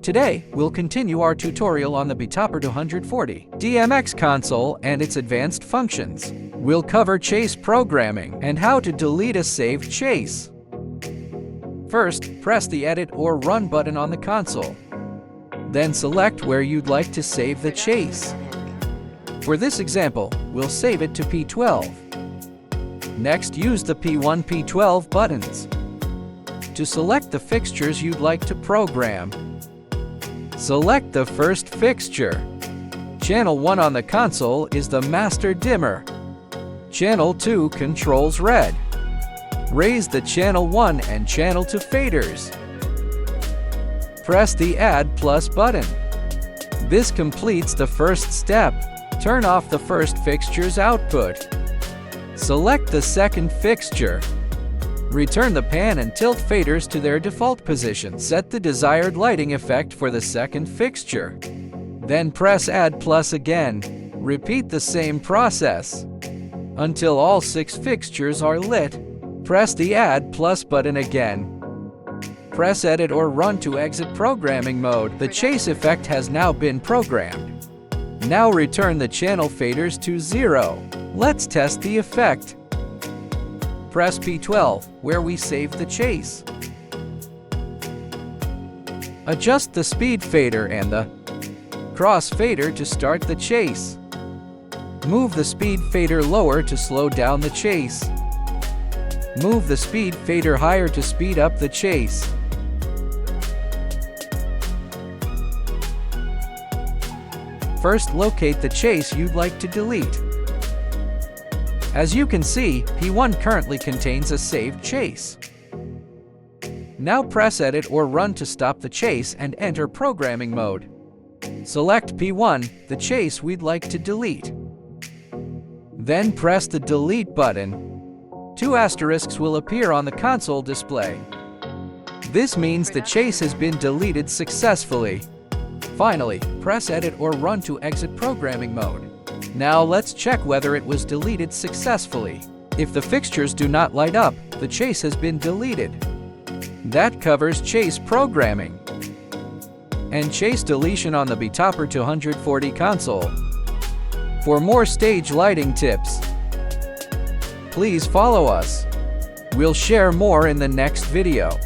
Today, we'll continue our tutorial on the Betopper 240 DMX console and its advanced functions. We'll cover chase programming and how to delete a saved chase. First, press the Edit or Run button on the console. Then select where you'd like to save the chase. For this example, we'll save it to P12. Next, use the P1, P12 buttons to select the fixtures you'd like to program. Select the first fixture. Channel 1 on the console is the master dimmer. Channel 2 controls red. Raise the Channel 1 and Channel 2 faders. Press the Add Plus button. This completes the first step. Turn off the first fixture's output. Select the second fixture. Return the pan and tilt faders to their default position. Set the desired lighting effect for the second fixture. Then press Add Plus again. Repeat the same process until all 6 fixtures are lit. Press the Add Plus button again. Press Edit or Run to exit programming mode. The chase effect has now been programmed. Now return the channel faders to 0. Let's test the effect. Press P12, where we saved the chase. Adjust the speed fader and the cross fader to start the chase. Move the speed fader lower to slow down the chase. Move the speed fader higher to speed up the chase. First, locate the chase you'd like to delete. As you can see, P1 currently contains a saved chase. Now press Edit or Run to stop the chase and enter programming mode. Select P1, the chase we'd like to delete. Then press the Delete button. 2 asterisks will appear on the console display. This means the chase has been deleted successfully. Finally, press Edit or Run to exit programming mode. Now let's check whether it was deleted successfully. If the fixtures do not light up, the chase has been deleted. That covers chase programming and chase deletion on the Betopper 240 console. For more stage lighting tips, please follow us. We'll share more in the next video.